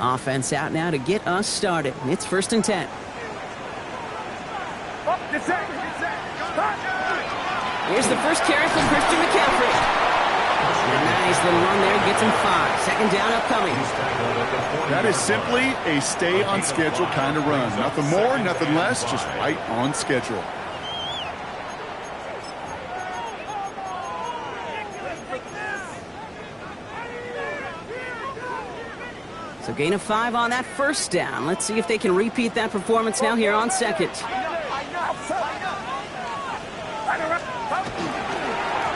Offense out now to get us started. It's 1st and 10. Here's the first carry from Christian McCaffrey. A nice little run there, gets him 5. 2nd down upcoming. That is simply a stay-on-schedule kind of run. Nothing more, nothing less, just right on schedule. So gain of 5 on that 1st down. Let's see if they can repeat that performance now here on 2nd.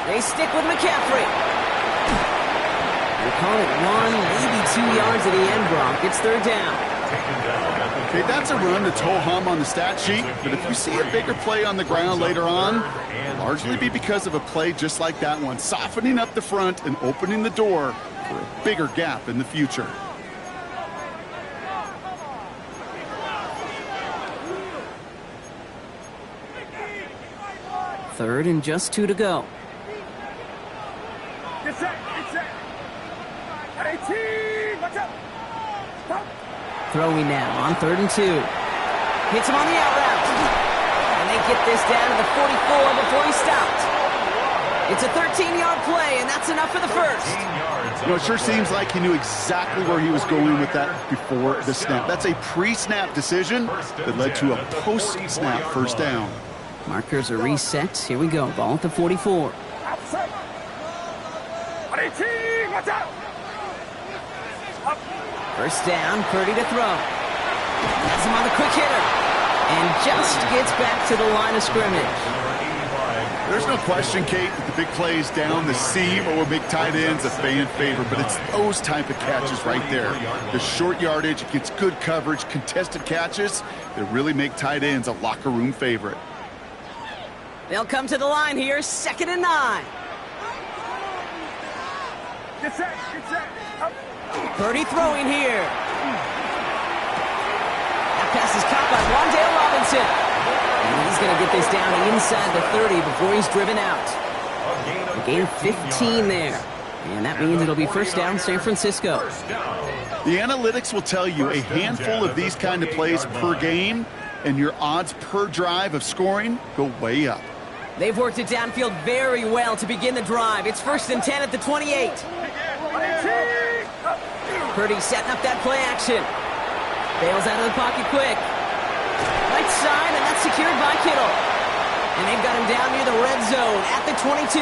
They stick with McCaffrey. We'll call it 1, maybe 2 yards at the end, Brock. It's 3rd down. Okay, that's a run that's ho-hum on the stat sheet, but if you see a bigger play on the ground later on, it'll largely be because of a play just like that one, softening up the front and opening the door for a bigger gap in the future. 3rd and just 2 to go. Throwing now on 3rd and 2. Hits him on the out route. And they get this down to the 44 before he stopped. It's a 13-yard play, and that's enough for the 1st. You know, it sure seems like he knew exactly where he was going with that before the snap. That's a pre-snap decision that led to a post-snap 1st down. Markers are reset. Here we go. Ball at the 44. First down, Purdy to throw. Has him on the quick hitter. And just gets back to the line of scrimmage. There's no question, Kate, that the big plays down the seam or big tight ends a fan favorite, but it's those type of catches right there. The short yardage, it gets good coverage, contested catches that really make tight ends a locker room favorite. They'll come to the line here, 2nd and 9. Purdy throwing here. That pass is caught by Wan'Dale Robinson. And he's going to get this down inside the 30 before he's driven out. A gain of 15 there. And that means it'll be 1st down San Francisco. The analytics will tell you a handful of these kind of plays per game, and your odds per drive of scoring go way up. They've worked it downfield very well to begin the drive. It's 1st and 10 at the 28. Purdy setting up that play action. Bails out of the pocket quick. Right side, and that's secured by Kittle. And they've got him down near the red zone at the 22.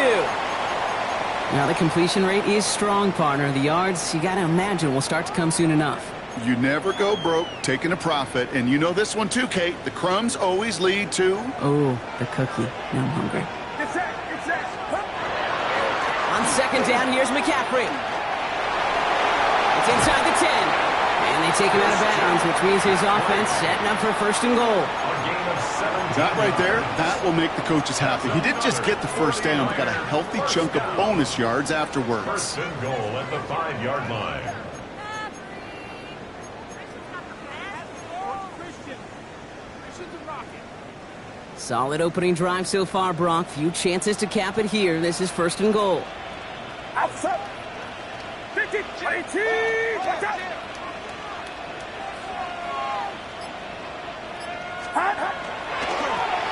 Now the completion rate is strong, partner. The yards, you got to imagine, will start to come soon enough. You never go broke taking a profit, and you know this one too, Kate. The crumbs always lead to... Oh, the cookie. Now I'm hungry. On 2nd down, here's McCaffrey. It's inside the 10. And they take him out of bounds, which means his offense setting up for 1st and goal. That right there, that will make the coaches happy. He didn't just get the 1st down, but got a healthy chunk of bonus yards afterwards. 1st and goal at the 5-yard line. Solid opening drive so far, Brock. Few chances to cap it here. This is 1st and goal. Outside. 50, 22, watch out.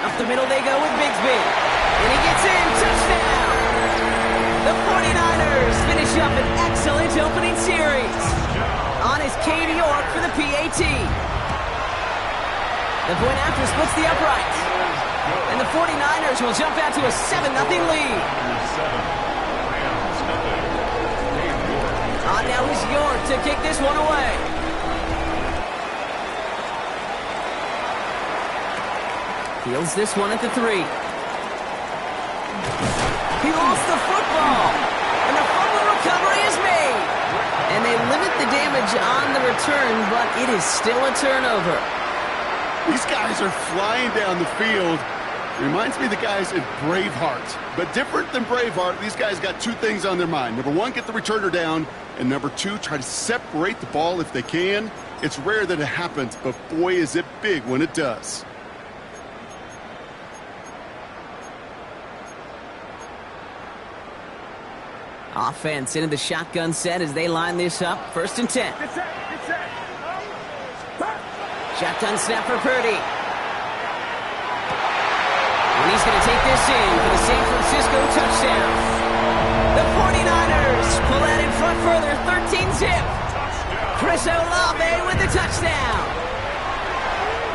Up the middle they go with Bigsby. And he gets in. Touchdown! The 49ers finish up an excellent opening series. On is Katie York for the PAT. The point after splits the uprights. And the 49ers will jump out to a 7-0 lead. On now is York to kick this one away. Fields this one at the 3. He lost the football. And the fumble recovery is made. And they limit the damage on the return, but it is still a turnover. These guys are flying down the field. It reminds me of the guys in Braveheart. But different than Braveheart, these guys got 2 things on their mind. Number 1, get the returner down. And number 2, try to separate the ball if they can. It's rare that it happens, but boy, is it big when it does. Offense into the shotgun set as they line this up. 1st and 10. Get set, get set. Shotgun snap for Purdy. And he's going to take this in for the San Francisco touchdown. The 49ers pull that in front further, 13-zip. Chris Olave with the touchdown.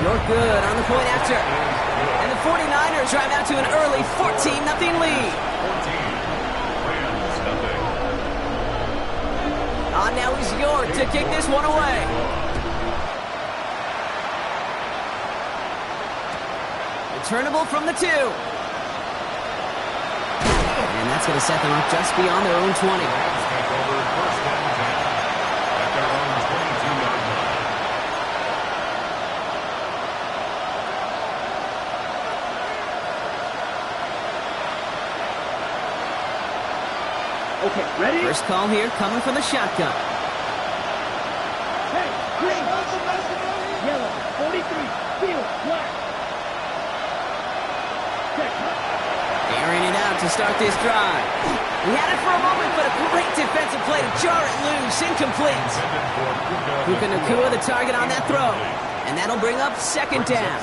You're good on the point after. And the 49ers drive out to an early 14-0 lead. 14, now is York to kick this one away. Returnable from the 2. And that's going to set them up just beyond their own 20. Okay, ready? First call here coming from the shotgun. Hey, green. Yellow, 43, field, black. Airing it out to start this drive. He had it for a moment, but a great defensive play to jar it loose. Incomplete. Puka Nacua the target on that throw. And that'll bring up second down.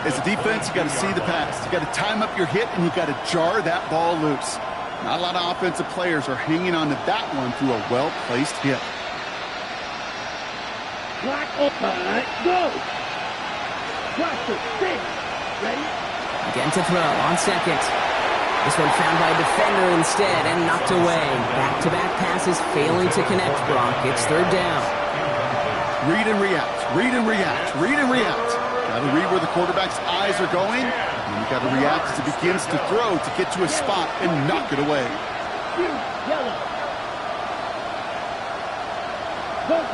As a defense, you got to see the pass. You got to time up your hit, and you got to jar that ball loose. Not a lot of offensive players are hanging on to that one through a well-placed hit. Black open, go. Blaster, six. Ready? Again to throw on second. This one found by a defender instead and knocked away. Back-to-back passes failing to connect, Brock. It's third down. Read and react, read and react, read and react. Got to read where the quarterback's eyes are going, and you got to react as it begins to throw to get to a spot and knock it away. Yellow.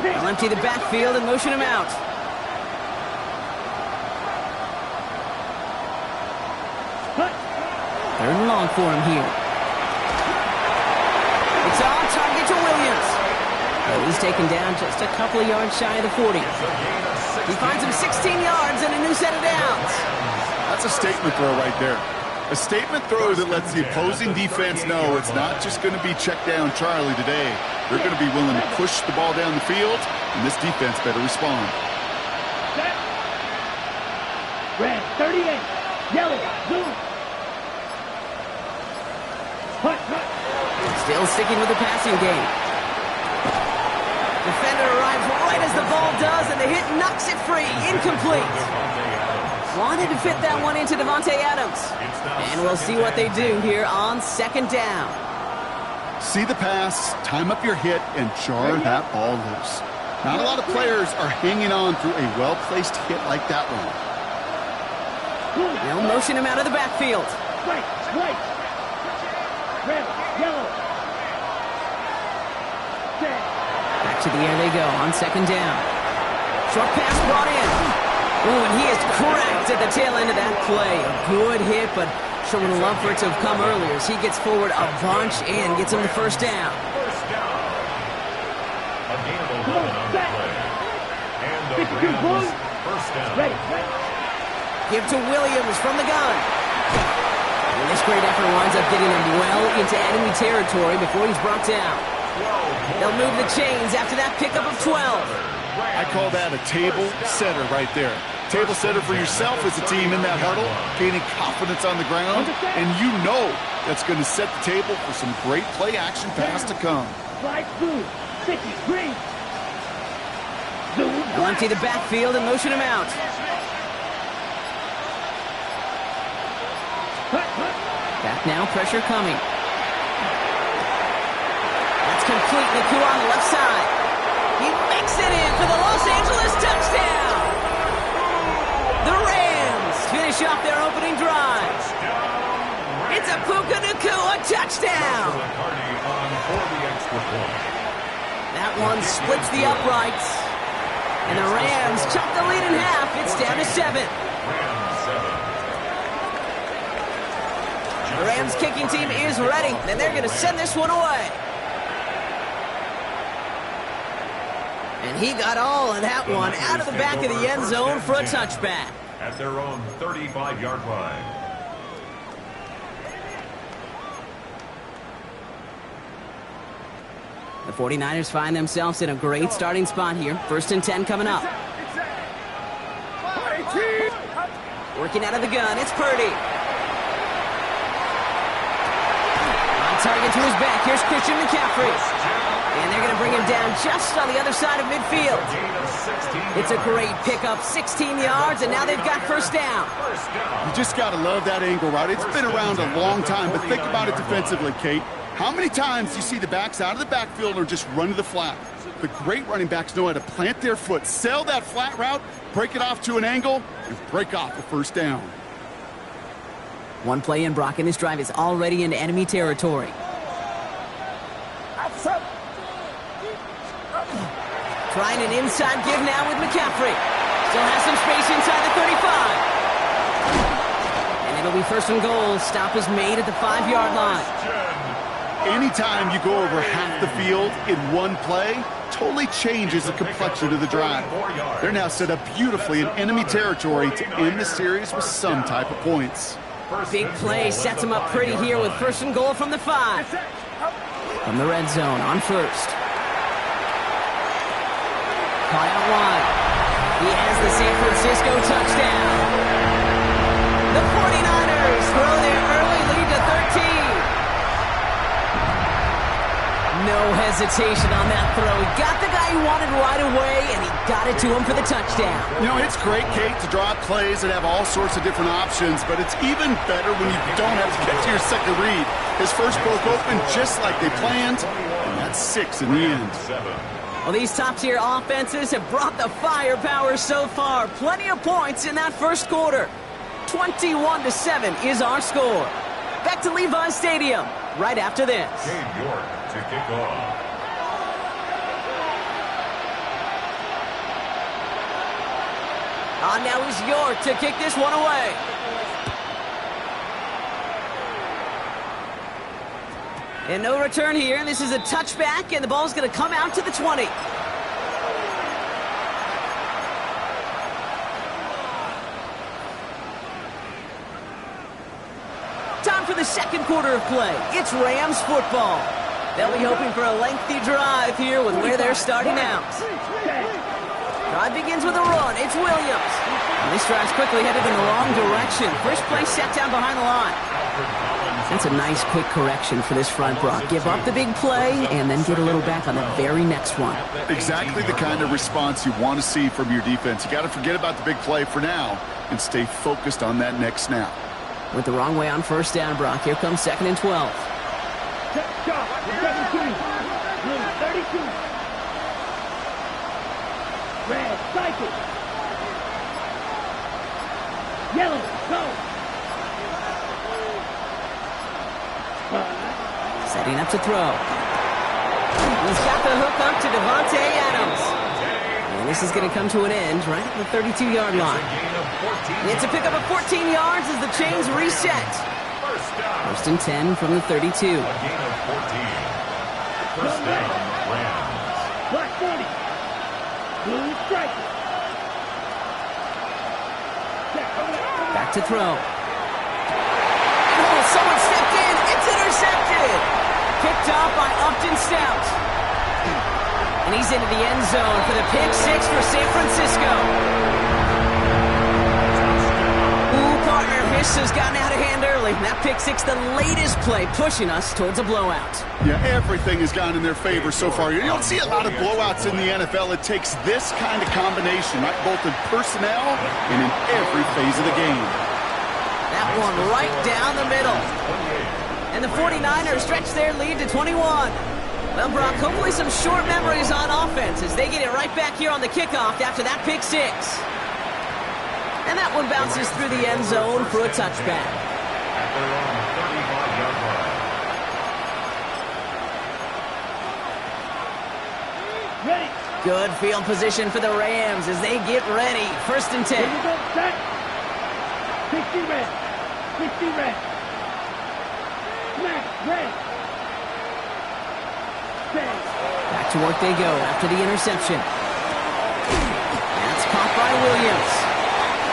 They'll empty the backfield and motion him out. Third and long for him here. It's on target to Williams. But he's taken down just a couple of yards shy of the 40. He finds him 16 yards and a new set of downs. That's a statement throw right there. A statement throw that lets the opposing defense know it's not just going to be check down Charlie today. They're going to be willing to push the ball down the field, and this defense better respond. Red, 38. Yellow, blue. Still sticking with the passing game. Defender arrives right as the ball does, and the hit knocks it free. Incomplete. Wanted to fit that one into Davante Adams. And we'll see what they do here on second down. See the pass, time up your hit, and jar that ball loose. Not a lot of players are hanging on through a well-placed hit like that one. They'll motion him out of the backfield. Right. Red, yellow. Back to the air they go on second down. Short pass brought in. Ooh, and he is cracked at the tail end of that play. A good hit, but sure would have loved for it to have come earlier as he gets forward a bunch and gets him the first down. First down. A gain of 11 on the play. And the Rams first down. Ready. Give to Williams from the gun. And this great effort winds up getting him well into enemy territory before he's brought down. They'll move the chains after that pickup of 12. I call that a table setter right there. Table setter for yourself as a team in that huddle, gaining confidence on the ground, and you know that's going to set the table for some great play-action pass to come. Fly blue, sticky, green. They'll empty the backfield and motion him out. Back now, pressure coming. That's complete. Nacua on the left side. He makes it in for the Los Angeles touchdown. The Rams finish off their opening drive. It's a Puka Nacua touchdown. That one splits the uprights. And the Rams chop the lead in half. It's down to 7. The Rams kicking team is ready, and they're going to send this one away. And he got all of that one out of the back of the end zone for a touchback. At their own 35-yard line. The 49ers find themselves in a great starting spot here. First and 10 coming up. Working out of the gun, it's Purdy. On target to his back, here's Christian McCaffrey. And they're going to bring him down just on the other side of midfield. It's a great pickup, 16 yards, and now they've got first down. You just got to love that angle route. It's been around a long time, but think about it defensively, Kate. How many times do you see the backs out of the backfield or just run to the flat? The great running backs know how to plant their foot, sell that flat route, break it off to an angle, and break off a first down. One play in, Brock, and this drive is already into enemy territory. Trying an inside give now with McCaffrey. Still has some space inside the 35. And it'll be first and goal. Stop is made at the 5-yard line. Anytime you go over half the field in one play, totally changes the complexion of the drive. They're now set up beautifully in enemy territory to end the series with some type of points. Big play sets him up pretty here with first and goal from the 5. From the red zone on first. Caught out wide. He has the San Francisco touchdown. The 49ers throw their early lead to 13. No hesitation on that throw. He got the guy he wanted right away, and he got it to him for the touchdown. You know, it's great, Kate, to draw up plays that have all sorts of different options, but it's even better when you don't have to get to your second read. His first broke open just like they planned, and that's 6 in the end. Well, these top-tier offenses have brought the firepower so far. Plenty of points in that first quarter. 21-7 is our score. Back to Levi's Stadium right after this. Gabe York to kick off. On now is York to kick this one away. And no return here. This is a touchback, and the ball's going to come out to the 20. Time for the second quarter of play. It's Rams football. They'll be hoping for a lengthy drive here with where they're starting out. Drive begins with a run. It's Williams. And this drive's quickly headed in the wrong direction. First play set down behind the line. That's a nice quick correction for this front, Brock. Give up the big play and then get a little back on the very next one. Exactly the kind of response you want to see from your defense. You got to forget about the big play for now and stay focused on that next snap. Went the wrong way on first down, Brock. Here comes 2nd and 12. Shot, 17, 32. Red, cycle. Yellow, go. Setting up to throw. He's got the hook up to Devontae Adams. And this is going to come to an end right at the 32-yard line. It's a pickup of 14 yards as the chains reset. First and 10 from the 32. A gain of 14. First down, Rams. Black 40. Blue striker. Back to throw. Oh, someone stepped in. It's intercepted. Picked off by Upton Stout. And he's into the end zone for the pick 6 for San Francisco. Ooh, partner, this has gotten out of hand early. That pick 6, the latest play, pushing us towards a blowout. Yeah, everything has gone in their favor so far. You don't see a lot of blowouts in the NFL. It takes this kind of combination, right, both in personnel and in every phase of the game. That one right down the middle. And the 49ers stretch their lead to 21. Well, Brock, hopefully some short memories on offense as they get it right back here on the kickoff after that pick 6. And that one bounces through the end zone for a touchback. At their own 35-yard line. Ready. Good field position for the Rams as they get ready. First and 10. Here we go, set. 60 red. 60 red. Smash, red. Back to work they go after the interception. That's caught by Williams.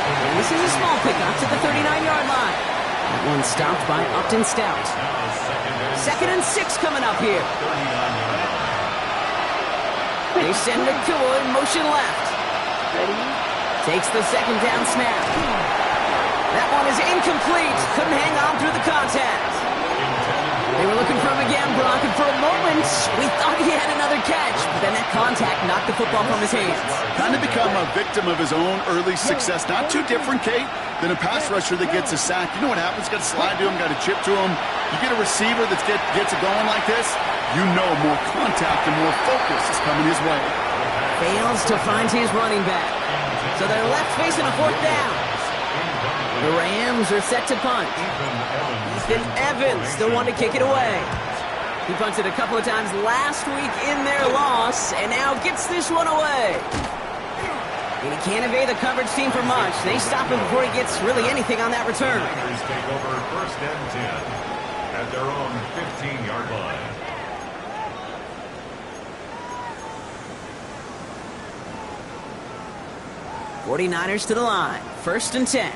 And this is a small pickup to the 39-yard line. That one stopped by Upton Stout. Second and 6 coming up here. They send McCoy in motion left. Ready, Takes the second down snap. That one is incomplete. Couldn't hang on through the contact. They were looking for him again, Brock, and for a moment, we thought he had another catch. But then that contact knocked the football from his hands. Kind of become a victim of his own early success. Not too different, Kate, than a pass rusher that gets a sack. You know what happens? Got to slide to him, got to chip to him. You get a receiver that gets it going like this, you know more contact and more focus is coming his way. Fails to find his running back. So they're left facing a fourth down. The Rams are set to punt. Ethan Evans, the one to kick it away. He punted a couple of times last week in their loss, and now gets this one away. And he can't evade the coverage team for much. They stop him before he gets really anything on that return. Niners take over 1st and 10 at their own 15-yard line. '49ers to the line. 1st and 10.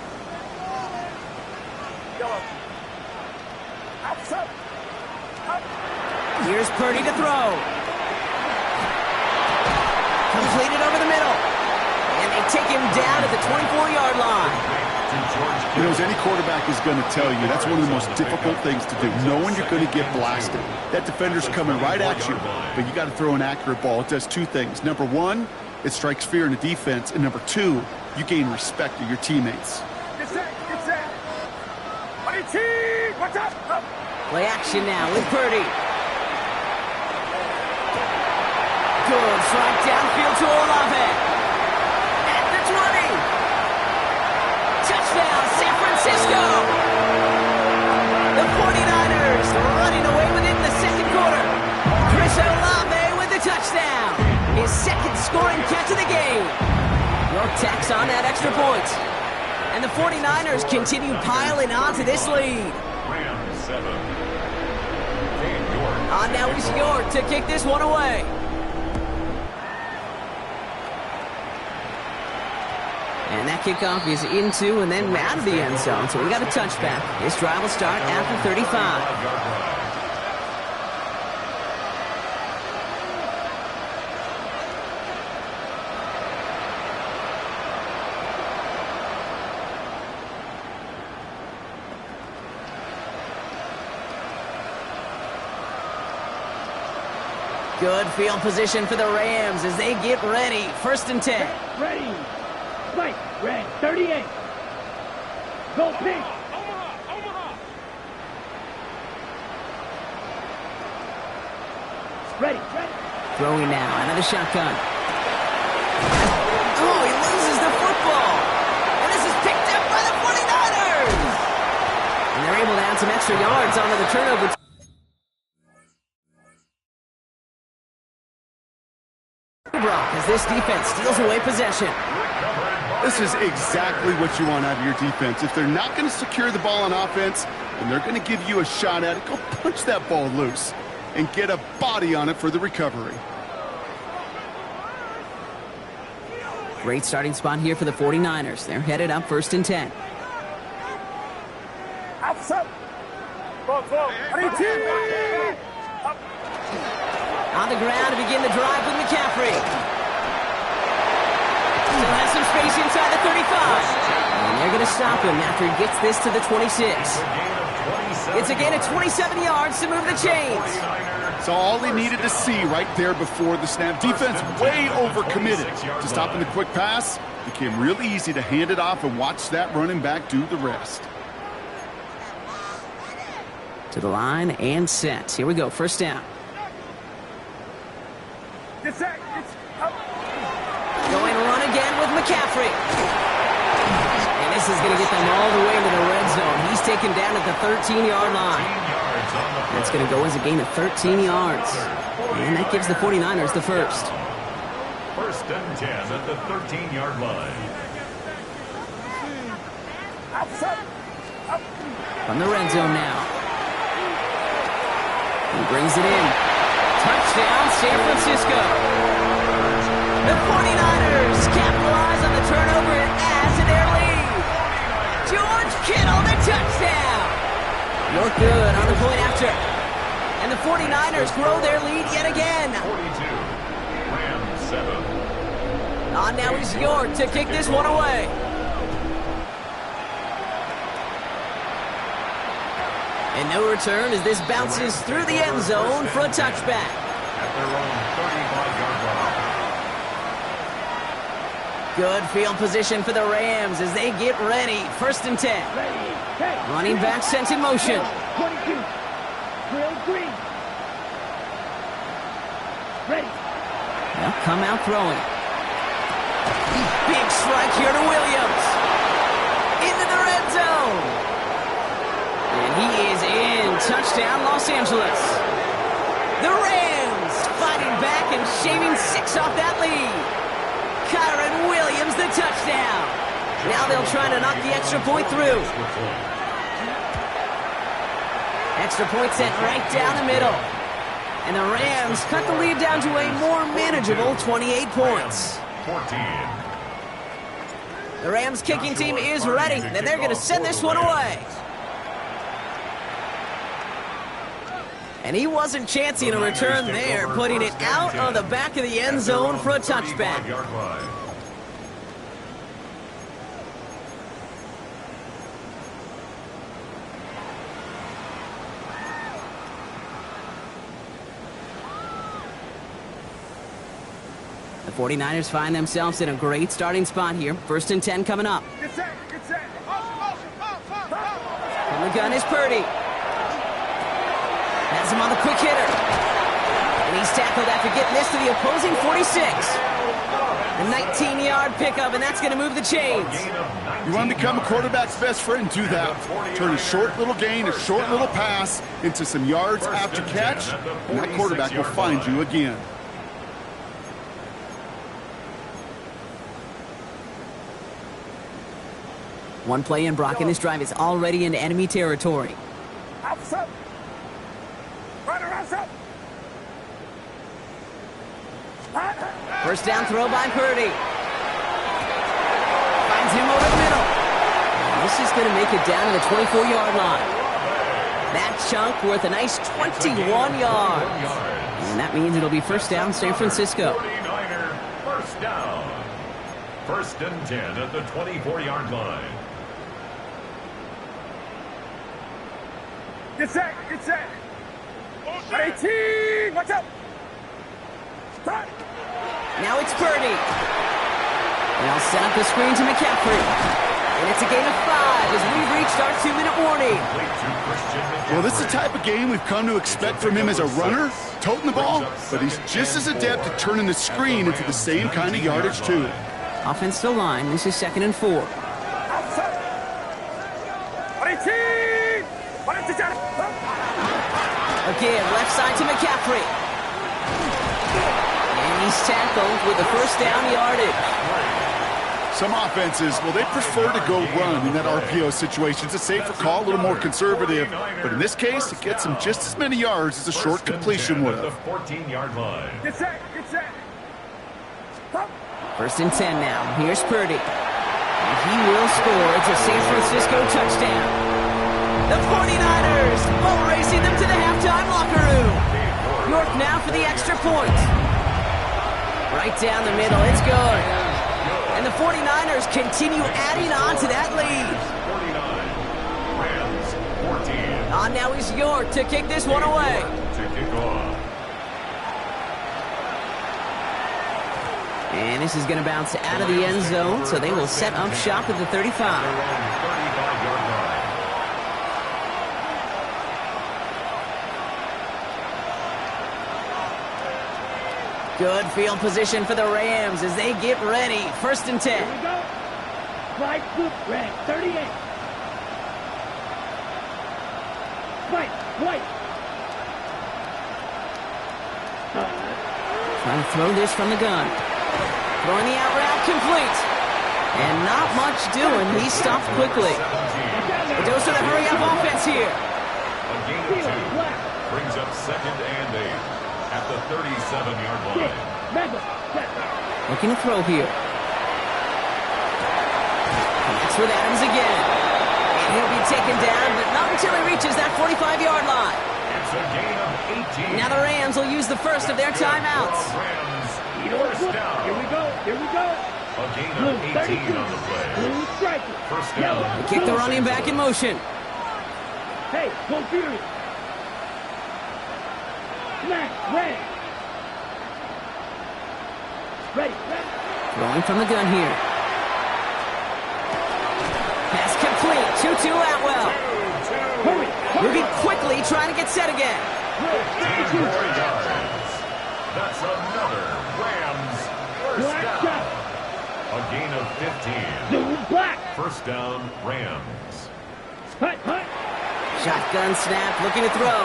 Here's Purdy to throw. Completed over the middle. And they take him down at the 24-yard line. You know, as any quarterback is going to tell you, that's one of the most difficult things to do, knowing you're going to get blasted. That defender's coming right at you, but you got to throw an accurate ball. It does two things. Number one, it strikes fear in the defense, and number two, you gain respect of your teammates. Play action now with Purdy. Good strike downfield to Olave. At the 20. Touchdown, San Francisco. The 49ers running away with it in the second quarter. Chris Olave with the touchdown. His second scoring catch of the game. York tacks on that extra point. And the 49ers continue piling on to this lead. Rams 7. On now is York to kick this one away. And that kickoff is into and then out of the end zone. So we got a touchback. This drive will start after 35. Good field position for the Rams as they get ready. 1st and 10. Ready. Fight. Red. 38. Go pink. Ready. Throwing now. Another shotgun. Oh, he loses the football. And this is picked up by the 49ers. And they're able to add some extra yards onto the turnover. As this defense steals away possession. This is exactly what you want out of your defense. If they're not going to secure the ball on offense, and they're going to give you a shot at it, go punch that ball loose and get a body on it for the recovery. Great starting spot here for the 49ers. They're headed up 1st and 10. On the ground to begin the drive with McCaffrey. Still has some space inside the 35. And they're going to stop him after he gets this to the 26. It's a gain of 27 yards to move the chains. So all he needed to see right there before the snap. Defense way overcommitted to stopping the quick pass. Became really easy to hand it off and watch that running back do the rest. To the line and set. Here we go. 1st down. Going run again with McCaffrey. And this is going to get them all the way into the red zone. He's taken down at the 13-yard line. That's going to go as a gain of 13 yards. And that gives the 49ers the first. 1st and 10 at the 13-yard line. From the red zone now. He brings it in. Touchdown, San Francisco. The 49ers capitalize on the turnover and add to their lead. George Kittle, the touchdown. You're good on the point after. And the 49ers grow their lead yet again. 42. Rams 7. Now he's York to kick this one away. And no return as this bounces through the end zone for a touchback. At their own 35-yard line. Good field position for the Rams as they get ready. 1st and 10. Running back sent in motion. 22. Drill green. Ready. They'll come out throwing. Big strike here to Williams. Into the red zone. And he is in. Touchdown, Los Angeles. The Rams fighting back and shaving 6 off that lead. Kyron Williams, the touchdown. Now they'll try to knock the extra point through. Extra point sent right down the middle. And the Rams cut the lead down to a more manageable 28 points. 14. The Rams kicking team is ready, and they're going to send this one away. And he wasn't chancing a return there, putting it out of the back of the end zone for a touchback. The 49ers find themselves in a great starting spot here. 1st and 10 coming up. Get set. Get set. From the gun is Purdy. Has him on the quick hitter. And he's tackled after getting this to the opposing 46. A 19-yard pickup, and that's going to move the chains. You want to become a quarterback's best friend? Do that. Turn a short little gain, a short little pass into some yards after catch, and that quarterback will find you again. One play in, Brock, and this drive is already into enemy territory. First down throw by Purdy. Finds him over the middle. And this is going to make it down to the 24-yard line. That chunk worth a nice 21 yards. And that means it'll be first down, San Francisco. 49er first down. 1st and 10 at the 24-yard line. Get set. Get set. 18. Watch out. Start. Now it's Purdy. And I'll set up the screen to McCaffrey. And it's a gain of 5 as we've reached our 2-minute warning. Well, this is the type of game we've come to expect from him as a runner, toting the ball, but he's just as adept at turning the screen into the same kind of yardage, too. Offensive line, this is 2nd and 4. Again, left side to McCaffrey. And he's tackled with the first down yardage. Some offenses, well, they prefer to go run in that RPO situation. It's a safer call, a little more conservative. But in this case, it gets them just as many yards as a short completion would have. The 14-yard line. Get set. Get set. 1st and 10 now. Here's Purdy. And he will score. It's a San Francisco touchdown. The 49ers boat racing them to the halftime locker room. York now for the extra point. Right down the middle. It's good. And the 49ers continue adding on to that lead. 49. Rams 14. Now he's York to kick this one away. To kick off. And this is going to bounce out of the end zone, so they will set up shop at the 35. 35-yard line. Good field position for the Rams as they get ready. 1st and 10. Here we go. Right foot, red, 38. White. Trying to throw this from the gun. Throwing the out route complete. And not much doing. He stopped quickly. A dose of the hurry-up offense here. A gain of 2 brings up 2nd and 8 at the 37-yard line. Looking to throw here. Connects with Adams again. And he'll be taken down, but not until he reaches that 45-yard line. It's a gain of 18. Now the Rams will use the first of their timeouts. Rams, Here first down. we go. Here we go. A gain Blue of 32. 18 on the play. Blue striker. First Yellow. down. Kick the running back in motion. Hey, go Fury. Smash. Red. Ready. Throwing from the gun here. Pass complete. 2-2 Atwell. Hurry. Moving quickly, trying to get set again. 15 more yards. That's another Rams first Black down. shot. A gain of 15. Blue black. First down, Rams. Hut, hut. Shotgun snap, looking to throw.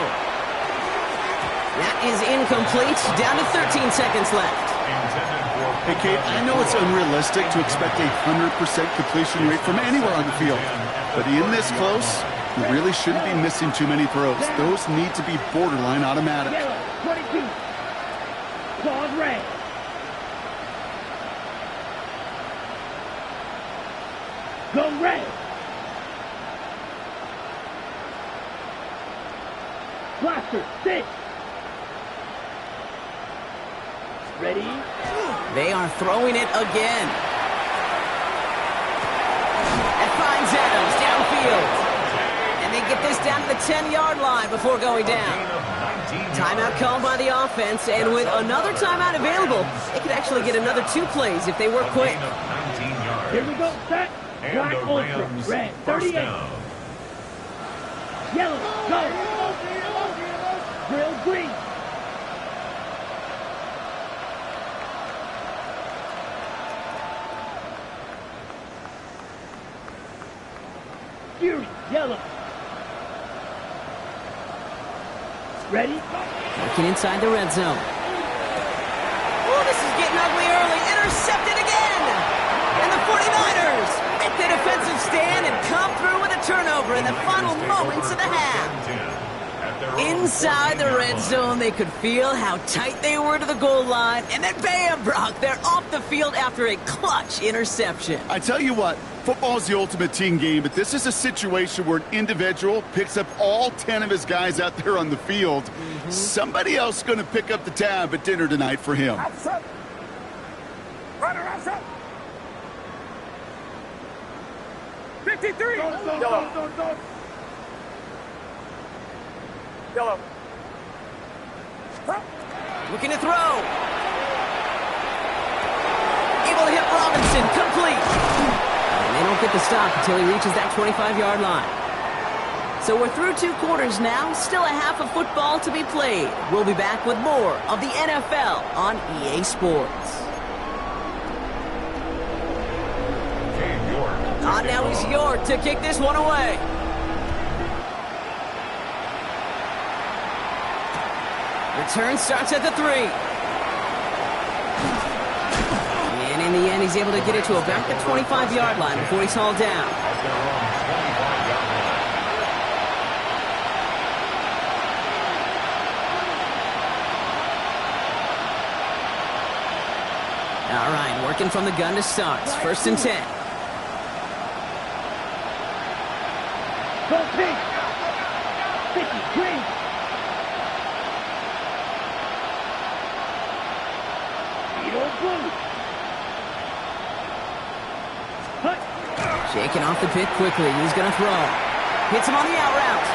That is incomplete. Down to 13 seconds left. Intended for... Hey, Kate, I know it's unrealistic to expect a 100% completion rate from anywhere on the field. But in this close, you really shouldn't be missing too many throws. Those need to be borderline automatic. Yellow. 22. Claws red. Go red. Blaster. Sit. Ready. They are throwing it again. That finds Adams downfield. And they get this down to the 10-yard line before going down. Timeout called by the offense, and with another timeout available, they could actually get another 2 plays if they work quick. Here we go. Set. And Black the ultra. Rams Red. first 38. down. Yellow. Go. Grill green. Fury. Yellow. Ready? Working inside the red zone. Oh, this is getting ugly early. Intercepted again. And the 49ers make the defensive stand and come through with a turnover in the final moments of the half. Inside the red zone, they could feel how tight they were to the goal line. And then bam, Brock, they're off the field after a clutch interception. I tell you what, football is the ultimate team game, but this is a situation where an individual picks up all 10 of his guys out there on the field. Somebody else is going to pick up the tab at dinner tonight for him. Runner outside. 53. Yellow. Yellow. Looking to throw. Able to hit Robinson. Complete. And they don't get the stop until he reaches that 25-yard line. So we're through 2 quarters now. Still a half of football to be played. We'll be back with more of the NFL on EA Sports. Now he's York to kick this one away. Return starts at the 3. And in the end, he's able to get it to about the 25-yard line before he's hauled down. All right, working from the gun to start. First and 10. Go pink. 50 green. Beetle blue. Hut. Shaking off the pit quickly. He's going to throw. Hits him on the out route.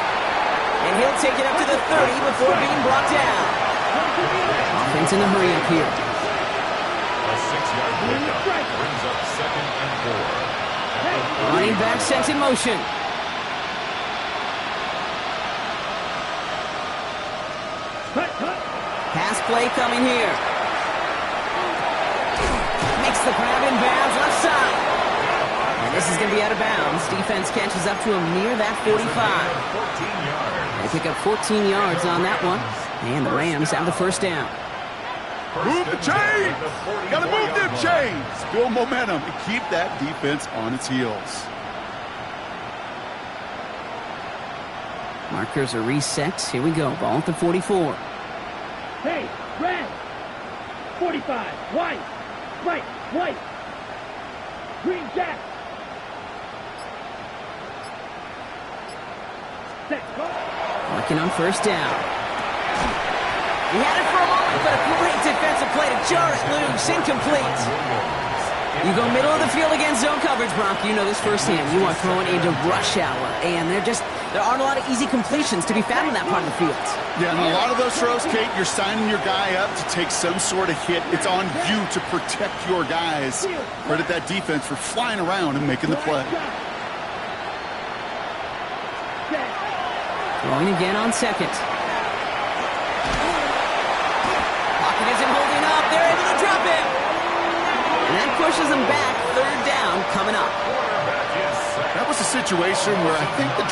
And he'll take it up to the 30 before being brought down. Offense in the hurry up here. A 6-yard pickup brings up 2nd and 4. Running back sets in motion. Pass play coming here. Makes the grab in bounds left side. And this is going to be out of bounds. Defense catches up to him near that 45. They pick up 14 yards on that one. And the Rams have the first down. Move the chains! Gotta move them chains! Build momentum and keep that defense on its heels. Markers are reset. Here we go. Ball at the 44. Hey, red. 45. White. Right. White. Green jack. Second on first down. He had it for a moment, but a great defensive play to jar it loose. Incomplete. You go middle of the field against zone coverage, Brock. You know this firsthand. You are throwing into rush hour, and there aren't a lot of easy completions to be found in that part of the field. Yeah, and a lot of those throws, Kate, you're signing your guy up to take some sort of hit. It's on you to protect your guys. Credit that defense for flying around and making the play. Throwing again on second. Pocket isn't holding up. They're able to drop him. And that pushes them back. Third down coming up. That was a situation where I think the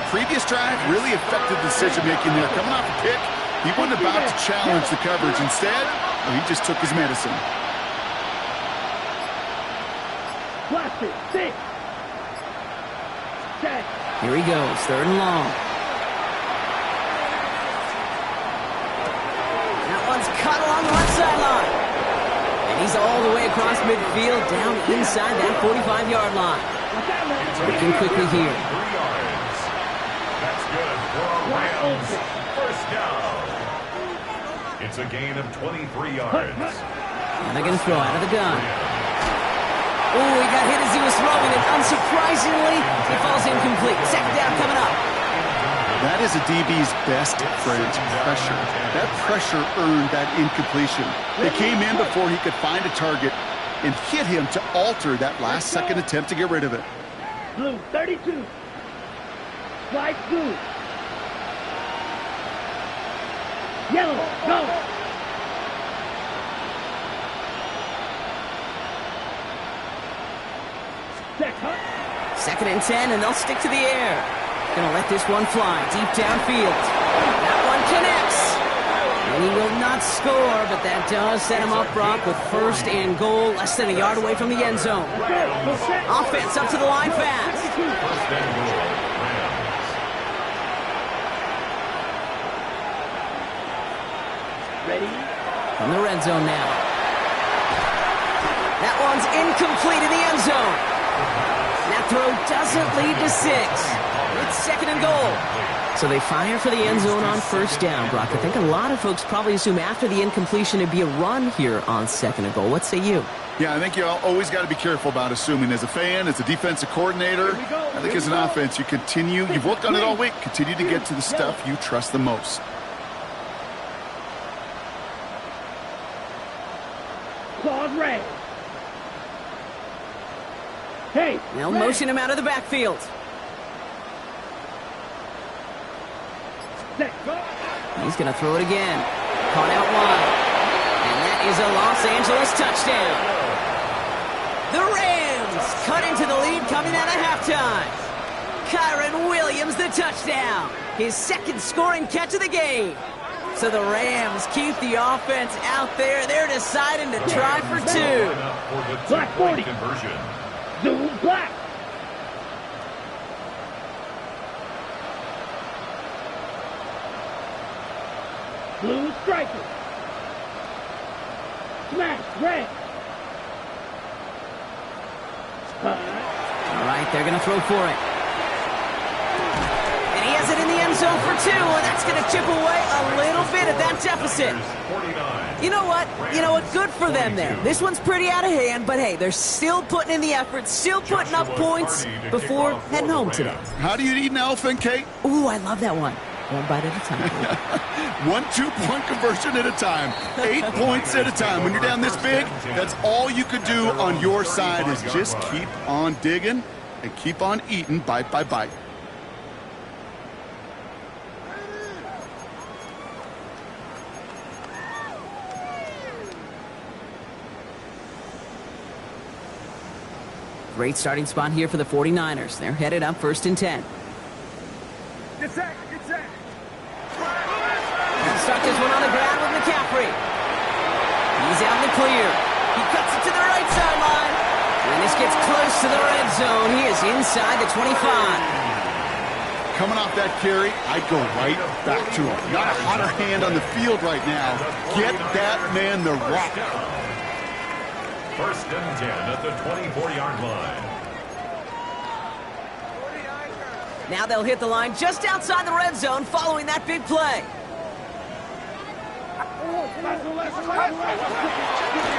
previous drive, really affected the decision-making there. Coming off a pick, he wasn't about to challenge the coverage. Instead, he just took his medicine. Here he goes, third and long. That one's cut along the left sideline. And he's all the way across midfield, down inside that 45-yard line. Working quickly here. That's good for a Rams first down. It's a gain of 23 yards. And they're going to throw out of the gun. Oh, he got hit as he was throwing, and unsurprisingly, he falls incomplete. Second down coming up. That is a DB's best friend, pressure. That pressure earned that incompletion. It came in before he could find a target and hit him to alter that last-second attempt to get rid of it. Blue, 32. White, blue. Yellow, go. Second and 10, and they'll stick to the air. Gonna let this one fly deep downfield. That one connects. And he will not score, but that does set him up, Brock, with first and goal, less than a yard away from the end zone. Offense up to the line fast. First and goal, Rams. Ready? From the red zone now. That one's incomplete in the end zone. That throw doesn't lead to 6. It's second and goal. So they fire for the end zone on first down, Brock. I think a lot of folks probably assume after the incompletion it'd be a run here on second and goal. What say you? Yeah, I think you always got to be careful about assuming. As a fan, as a defensive coordinator, I think as an offense, you've worked on it all week, continue to get to the stuff you trust the most. Claws red. Hey, They'll motion him out of the backfield. He's going to throw it again. Caught out wide. And that is a Los Angeles touchdown. The Rams cut into the lead coming out of halftime. Kyron Williams, the touchdown. His second scoring catch of the game. So the Rams keep the offense out there. They're deciding to try for 2. Black 40. Conversion. Blue, black. Blue striker. Smash, red. All right, they're going to throw for it. And he has it in the end zone for 2, and that's going to chip away a little bit at that deficit. 49. You know what? Good for them there. This one's pretty out of hand, but hey, they're still putting in the effort, still putting up points before heading home today. How do you eat an elephant, Kate? Ooh, I love that one. One bite at a time. 1 2-point conversion at a time. 8 points at a time. When you're down this big, that's all you could do on your side is just keep on digging and keep on eating bite by bite. Great starting spot here for the 49ers. They're headed up first and 10. Get sack, get sack. Start this one on the ground with McCaffrey. He's out in the clear. He cuts it to the right sideline. When this gets close to the red zone, he is inside the 25. Coming off that carry, I'd go right back to him. Not a hotter hand on the field right now. Get that man the rock. First and 10 at the 24-yard line. Now they'll hit the line just outside the red zone following that big play.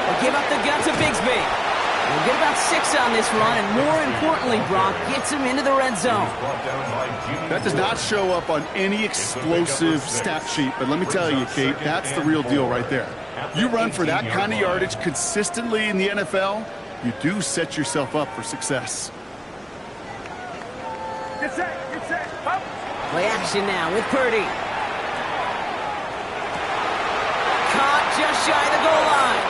They'll give up the gut to Bigsby. They'll get about 6 on this run, and more importantly, Brock gets him into the red zone. That does not show up on any explosive stat sheet, but let me tell you, Kate, that's the real deal right there. You run for that kind of yardage consistently in the NFL, you do set yourself up for success. Get set, up. Play action now with Purdy. Caught just shy of the goal line.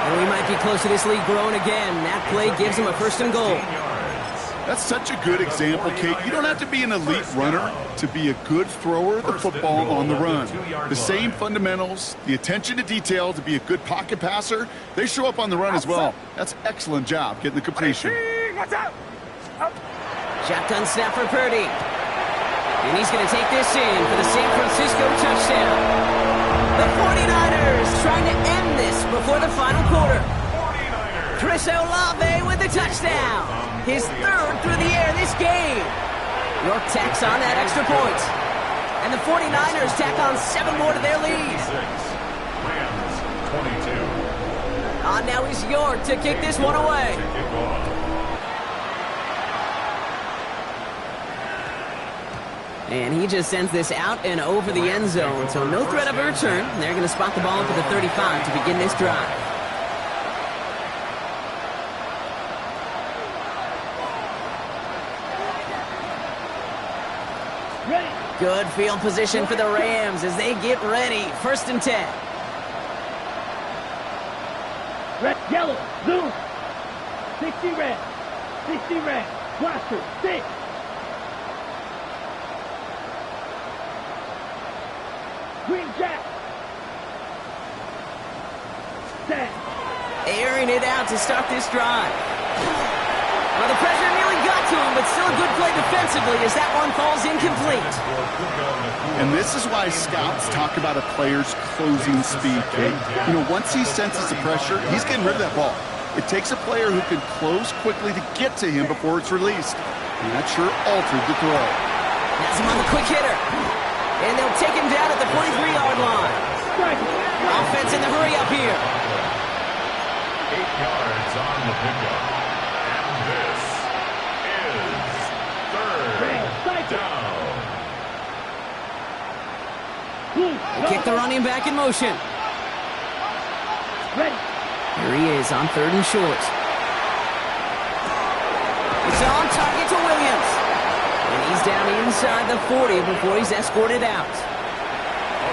And we might be close to this league growing again. That play gives him a 1st and goal. That's such a good example, Kate. You don't have to be an elite runner to be a good thrower of the football on the run. The same fundamentals, the attention to detail to be a good pocket passer, they show up on the run as well. That's an excellent job getting the completion. Watch out. Up. Shotgun snap for Purdy. And he's going to take this in for the San Francisco touchdown. The 49ers trying to end this before the final quarter. Chris Olave with the touchdown. His 3rd through the air this game. York tacks on that extra point. And the 49ers tack on 7 more to their lead. Rams 22. Now is York to kick this one away. And he just sends this out and over the end zone, so no threat of a return. They're going to spot the ball up at the 35 to begin this drive. Ready. Good field position for the Rams as they get ready. 1st and 10. Red, yellow, zoom. 60 red. 60 red. Blaster, 6. Green jack. Set. Airing it out to start this drive. Well, the pressure nearly got to him, but still a good play defensively as that one falls incomplete. And this is why scouts talk about a player's closing speed, Kate. You know, once he senses the pressure, he's getting rid of that ball. It takes a player who can close quickly to get to him before it's released. And that sure altered the throw. Has him on the quick hitter. And they'll take him down at the 43-yard line. Offense in the hurry up here. 8 yards on the pickup. And this is 3rd down. They kick the running back in motion. Ready. Here he is on 3rd and short. It's on target to Williams. And he's down inside the 40 before he's escorted out.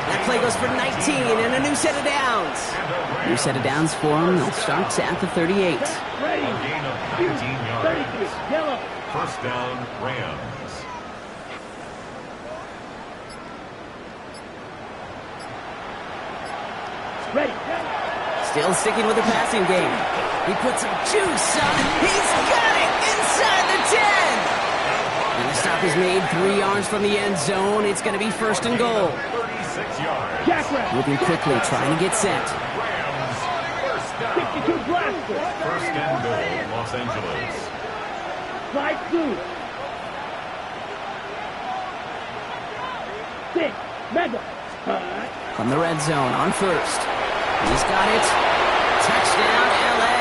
That play goes for 19 and a new set of downs. New set of downs for him. They'll start at the 38. Ready. A gain of 19 yards. 33. Yellow. 1st down, Rams. Ready. Still sticking with the passing game. He puts some juice on it. He's got it inside the 10. And the stop is made 3 yards from the end zone. It's going to be 1st and goal. 36 yards. Jackrabbit. Moving quickly, trying to get set. Rams, 1st down. 62 blaster. 1st and goal, Los Angeles. Slide through. 6. Mega. From the red zone on 1st. He's got it. Touchdown, L.A.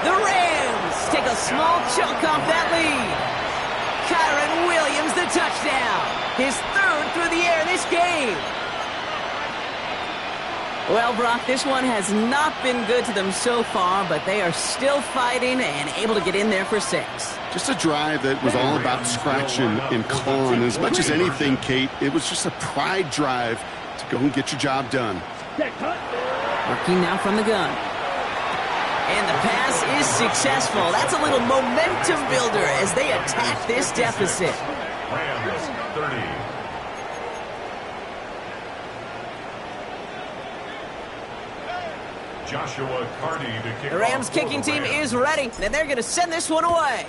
The Rams take a small chunk off that lead. Kyron Williams, the touchdown. His 3rd through the air this game. Well, Brock, this one has not been good to them so far, but they are still fighting and able to get in there for 6. Just a drive that was all about scratching and clawing. As much as anything, Kate, it was just a pride drive to go and get your job done. Working now from the gun. And the pass is successful. That's a little momentum builder as they attack this deficit. Rams 30. Joshua Cardi to kick The Rams off for kicking the team Rams. is ready, and they're going to send this one away.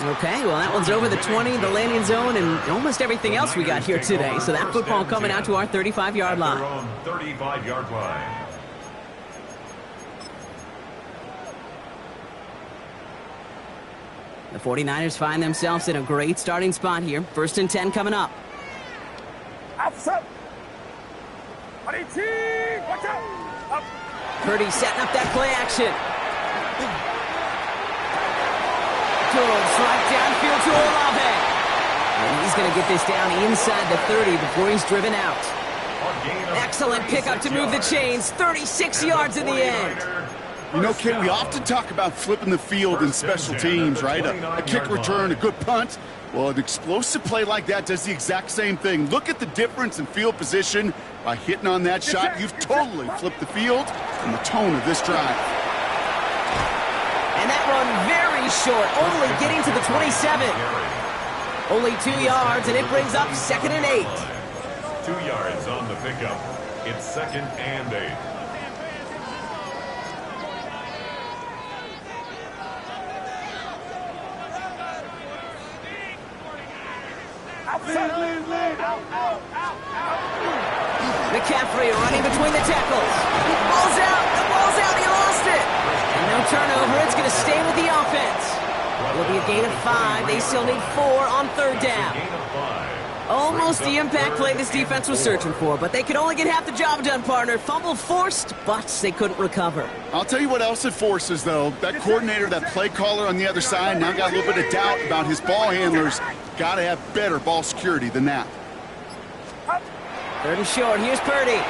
Okay, well, that one's over the 20, the landing zone, and almost everything else we got here today. So that football coming out to our 35-yard line. Their own 35-yard line. The 49ers find themselves in a great starting spot here. 1st and 10 coming up. Outside. 22. Watch out. Up. Purdy setting up that play action. Goes right downfield to Olave. And he's going to get this down inside the 30 before he's driven out. Excellent pickup to move the chains. 36 yards in the end. You know, Kate, we often talk about flipping the field in special teams, right? A kick return, a good punt. Well, an explosive play like that does the exact same thing. Look at the difference in field position. By hitting on that shot, you've totally flipped the field and the tone of this drive. And that run very short, only getting to the 27. Only 2 yards, and it brings up 2nd and 8. 2 yards on the pickup. It's 2nd and 8. McCaffrey running between the tackles. Ball's out. The ball's out. He lost it. And no turnover. It's going to stay with the offense. It'll be a gain of 5. They still need 4 on 3rd down. Almost the impact play this defense was searching for, but they could only get half the job done, partner. Fumble forced, but they couldn't recover. I'll tell you what else it forces, though. That coordinator, that play caller on the other side, now got a little bit of doubt about his ball handlers. Got to have better ball security than that. 3rd and short. Here's Purdy.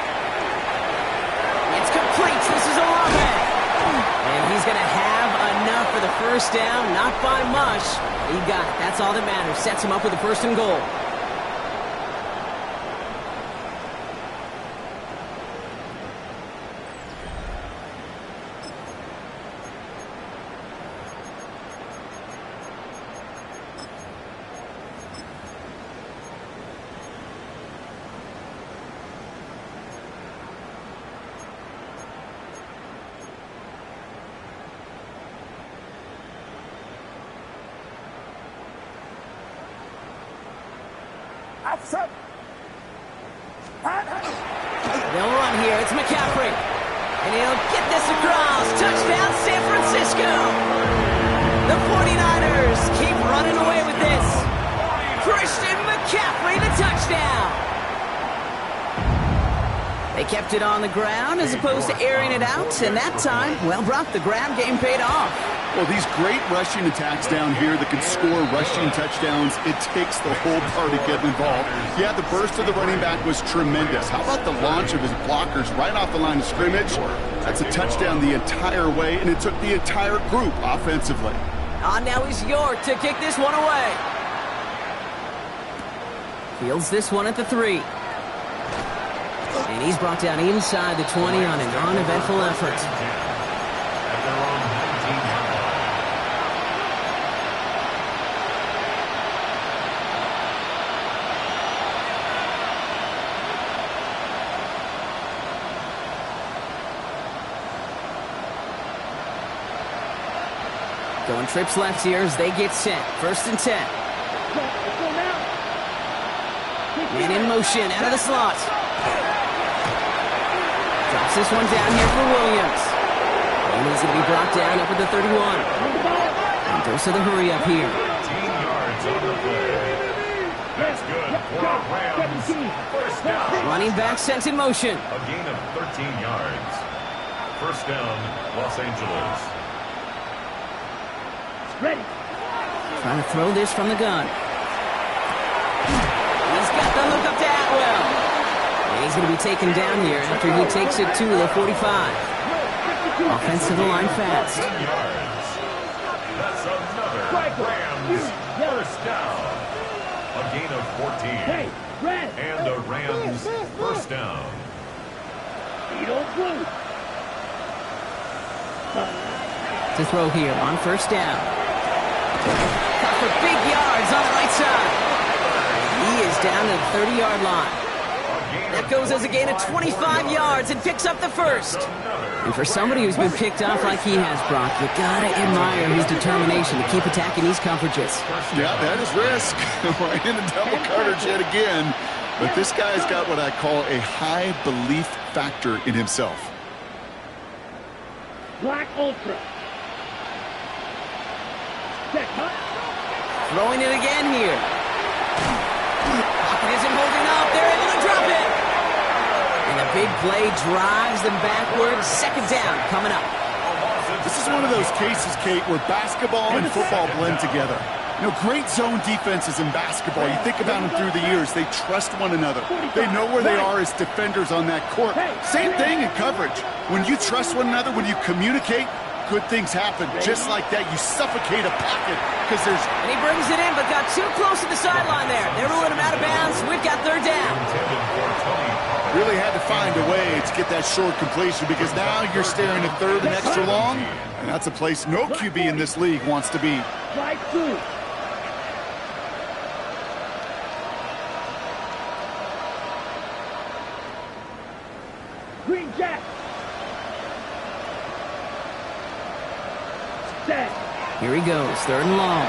It's complete. This is Olave. And he's going to have enough for the 1st down. Not by much. He got it. That's all that matters. Sets him up with a 1st and goal. Outside. They'll run here. It's McCaffrey. And he'll get this across. Touchdown, San Francisco. The 49ers keep running away with this. Christian McCaffrey, the touchdown. They kept it on the ground as opposed to airing it out. And that time, well, Brock, the ground game paid off. Well, these great rushing attacks down here that can score rushing touchdowns, it takes the whole party getting involved. Yeah, the burst of the running back was tremendous. How about the launch of his blockers right off the line of scrimmage? That's a touchdown the entire way, and it took the entire group offensively. Now he's York to kick this one away. Fields this one at the 3. And he's brought down inside the 20 on an uneventful effort. Going trips left here as they get set. 1st and 10. Man in motion out of the slot. Drops this one down here for Williams. And he's going to be brought down up at the 31. And goes to the hurry up here. 15 yards on the play. That's good for Rams. 1st down. Running back sent in motion. A gain of 13 yards. 1st down, Los Angeles. Ready. Trying to throw this from the gun. He's got the hook up to Atwell. And he's going to be taken down here after he takes it to the 45. Offensive line fast. 10 yards. That's another Rams 1st down. A gain of 14. Hey, red. And the Rams 1st down. You don't blue. To throw here on 1st down. Cut for big yards on the right side. He is down to the 30-yard line. That goes as a gain of 25 yards and picks up the 1st. And for somebody who's been picked off like he has, Brock, you gotta admire his determination to keep attacking these coverages. Yeah, that is risk. Right in the double coverage yet again. But this guy's got what I call a high belief factor in himself. Black Ultra. Check, huh? Throwing it again here. Pocket isn't holding up. They're able to drop it. And the big play drives them backwards. Second down coming up. This is one of those cases, Kate, where basketball and football blend together. You know, great zone defenses in basketball. You think about them through the years. They trust one another. They know where they are as defenders on that court. Same thing in coverage. When you trust one another, when you communicate, good things happen. Just like that, you suffocate a pocket because there's... And he brings it in, but got too close to the sideline there. They're ruling him out of bounds. We've got third down. Really had to find a way to get that short completion because now you're staring at third and extra long, and that's a place no QB in this league wants to be. Strike two. Green Jack. Set. Here he goes, third and long.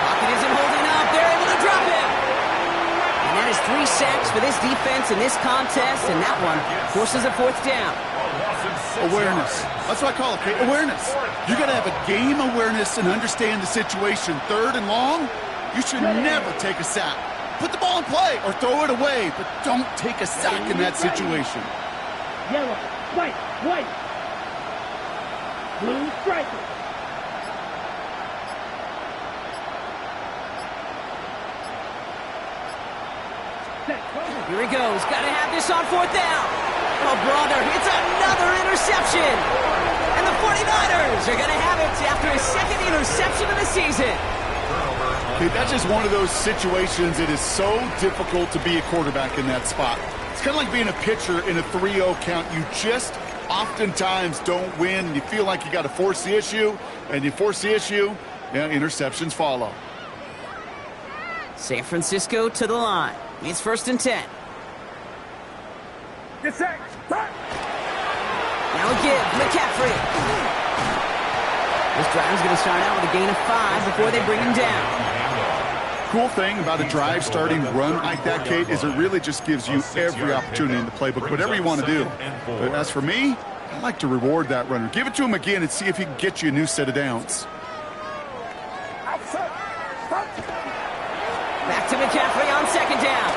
Pocket isn't holding up. They're able to drop it. And that is 3 sacks for this defense in this contest, and that one forces a fourth down. Awareness. That's what I call it, Kate. Awareness. You got to have a game awareness and understand the situation. Third and long, you should never take a sack. Put the ball in play or throw it away, but don't take a sack in that situation. Yellow. White. White. Blue striker. Here he goes. Got to have this on fourth down. Oh, brother, it's another interception. And the 49ers are going to have it after his second interception of the season. Okay, that's just one of those situations. It is so difficult to be a quarterback in that spot. It's kind of like being a pitcher in a 3-0 count. You just oftentimes don't win. You feel like you got to force the issue, and you force the issue, yeah, interceptions follow. San Francisco to the line. It's first and 10. Get set. Start. Now a give. McCaffrey. This drive's going to start out with a gain of 5 before they bring him down. Cool thing about a drive starting run like that, Kate, is it really just gives you every opportunity in the playbook, whatever you want to do. But as for me, I like to reward that runner. Give it to him again and see if he can get you a new set of downs. Outside. Start. Back to McCaffrey on second down.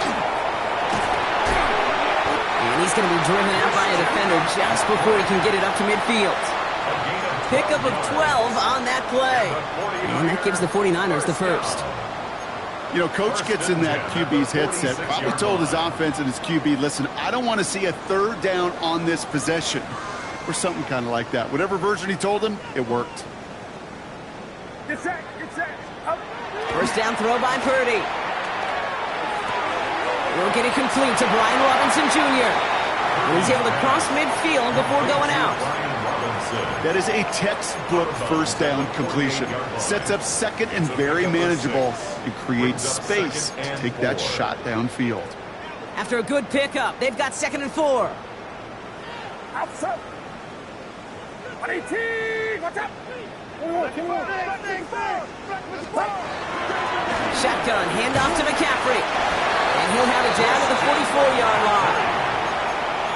And he's going to be driven out by a defender just before he can get it up to midfield. Pickup of 12 on that play. And that gives the 49ers the first. You know, Coach gets in that QB's headset, probably told his offense and his QB, listen, I don't want to see a third down on this possession. Or something kind of like that. Whatever version he told him, it worked. Get set. Get set. Up. First down throw by Purdy. Will get it complete to Brian Robinson Jr. And he's able to cross midfield before going out. That is a textbook first down completion. Sets up second and very manageable and creates space to take that shot downfield. After a good pickup, they've got second and 4. Outside. 18. Watch out. Shotgun, handoff to McCaffrey. And he'll have it down to the 44-yard line.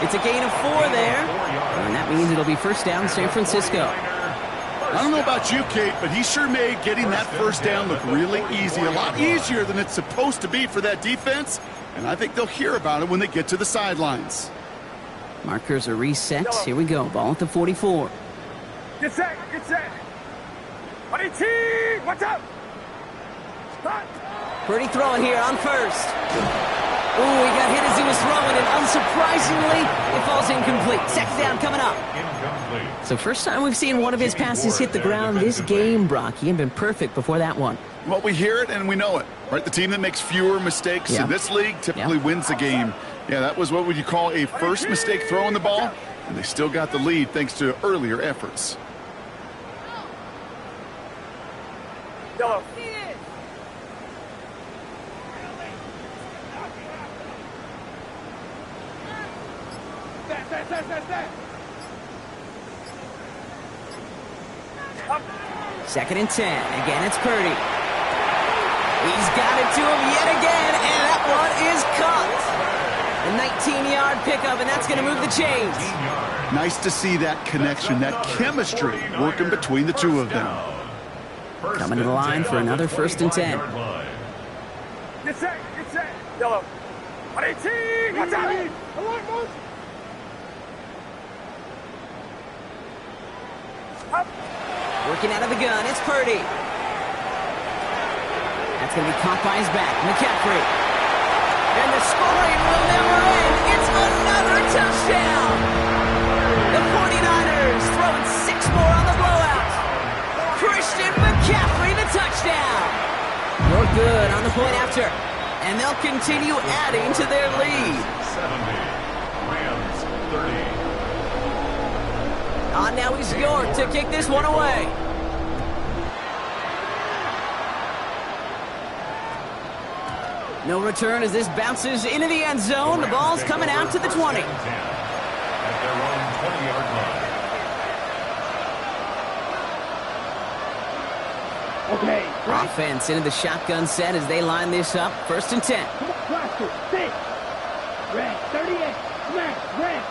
It's a gain of 4 there. And that means it'll be first down San Francisco. I don't know about you, Kate, but he sure made getting that first down look really easy. A lot easier than it's supposed to be for that defense. And I think they'll hear about it when they get to the sidelines. Markers are reset. Here we go. Ball at the 44. Get set. Get set. 18. Watch out. Start. Purdy throwing here on first. Ooh, he got hit as he was throwing, and unsurprisingly, it falls incomplete. Second down coming up. So first time we've seen one of his passes hit the ground this game, Brock. He had been perfect before that one. Well, we hear it and we know it, right? The team that makes fewer mistakes in this league typically wins the game. Yeah, that was what would you call a first mistake throwing the ball, and they still got the lead thanks to earlier efforts. Yellow. Second and 10. Again, it's Purdy. He's got it to him yet again, and that one is caught. A 19-yard pickup, and that's going to move the chains. Nice to see that connection, that chemistry working between the two of them. Coming to the line for another 1st and 10. Get set, yellow. 18, watch out! Up. Working out of the gun, it's Purdy. That's going to be caught by his back. McCaffrey. And the scoring will never end. It's another touchdown. The 49ers throwing 6 more on the blowout. Christian McCaffrey, the touchdown. You're good on the point after. And they'll continue adding to their lead. 70. Rams 30. Now he's York to kick this one away. No return as this bounces into the end zone. The ball's coming out to the 20. At their own 20-yard line. Okay. Offense into the shotgun set as they line this up. 1st and 10. Come on, Blaster. 6. Red. 38. Smash. Red.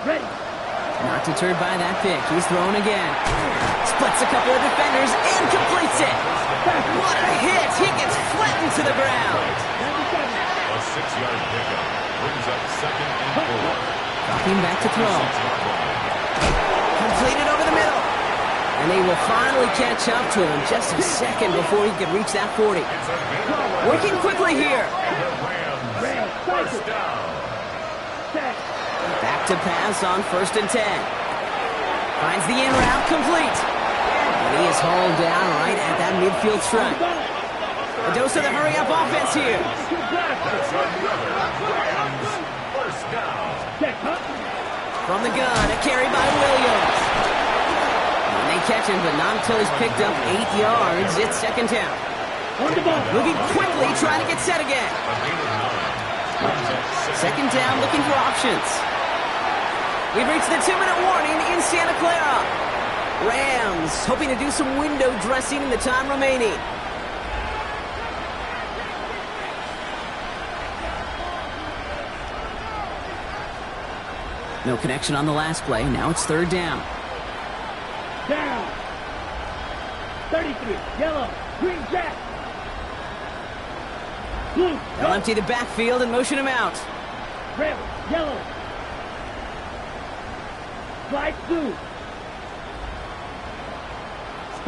Ready. Not deterred by that pick. He's throwing again. Splits a couple of defenders and completes it. What a hit. He gets flattened to the ground. A 6-yard pickup brings up 2nd and 4. Dropping back to throw. Completed over the middle. And they will finally catch up to him just a second before he can reach that 40. Working quickly here. Rams, first down. Back to pass on 1st and 10. Finds the in route complete. And he is hauled down right at that midfield stripe. A dose of the hurry-up offense here. That's another Rams first down. From the gun, a carry by Williams. And they catch him, but not until he's picked up 8 yards. It's 2nd down. Moving quickly, trying to get set again. 2nd down, looking for options. We've reached the 2-minute warning in Santa Clara. Rams hoping to do some window dressing in the time remaining. No connection on the last play. Now it's 3rd down. Down. 33. Yellow. Green jack. Blue. They'll empty the backfield and motion him out. Red. Yellow. Slide blue.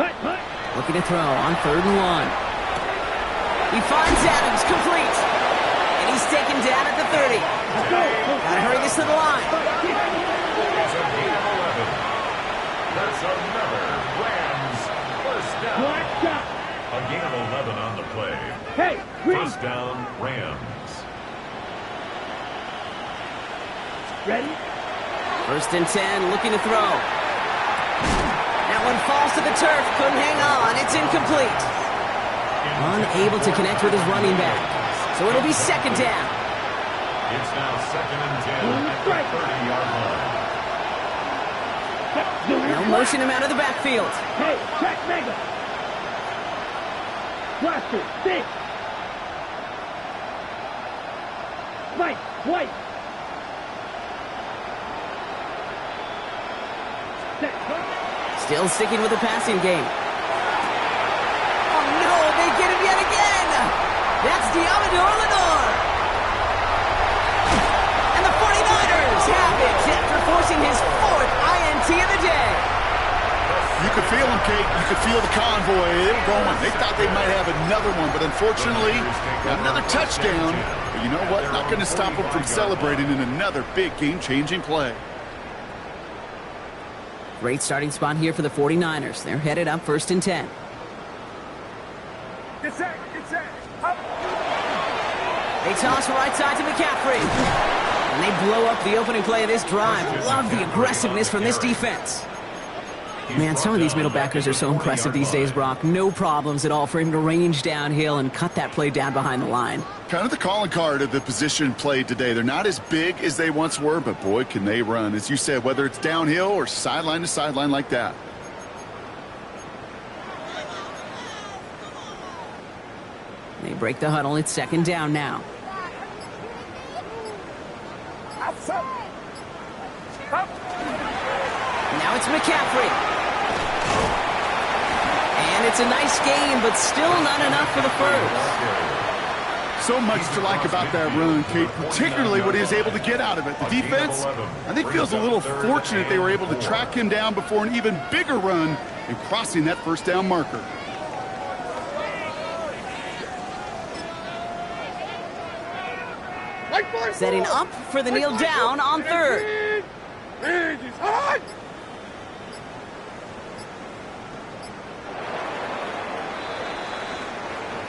Hut, hut. Looking to throw on 3rd and 1. He finds Adams, complete. And he's taken down at the 30. Gotta hurry this to the line. It's a gain of 11. That's another Rams first down. Black shot. A gain of 11 on the play. Hey, green. First down, Rams. Ready? 1st and 10, looking to throw. That one falls to the turf, couldn't hang on, it's incomplete. Unable to connect with his running back. So it'll be 2nd down. It's now 2nd and 10 at the 30-yard line. They'll motion him out of the backfield. Hey, check mega. Blaster, 6. Mike, white. Still sticking with the passing game. Oh no, they get him yet again! That's Diamador Lenore! And the 49ers have it after forcing his 4th INT of the day. You could feel them, Kate. You could feel the convoy. They were going. They thought they might have another one, but unfortunately, another touchdown. But you know what? Not going to stop them from celebrating in another big game-changing play. Great starting spot here for the 49ers. They're headed up 1st and 10. Get set, up. They toss right side to McCaffrey. And they blow up the opening play of this drive. Love the aggressiveness from this defense. Man, some of these middle backers are so impressive these days, Brock. No problems at all for him to range downhill and cut that play down behind the line. Kind of the calling card of the position played today. They're not as big as they once were, but boy, can they run. As you said, whether it's downhill or sideline to sideline like that. They break the huddle. It's 2nd down now. Outside. Up. Now it's McCaffrey. And it's a nice game, but still not enough for the first. So much to like about that run, Kate, particularly what he was able to get out of it. The defense, I think, feels a little fortunate they were able to track him down before an even bigger run and crossing that first down marker. Setting up for the kneel down on third.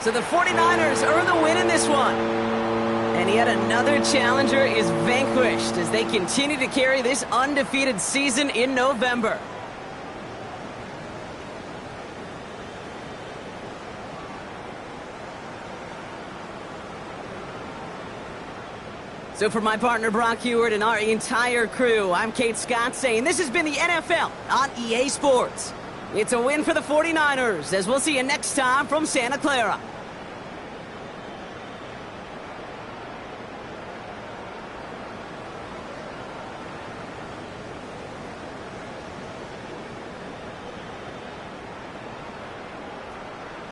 So the 49ers earn the win in this one. And yet another challenger is vanquished as they continue to carry this undefeated season in November. So for my partner Brock Heward and our entire crew, I'm Kate Scott saying this has been the NFL on EA Sports. It's a win for the 49ers, as we'll see you next time from Santa Clara.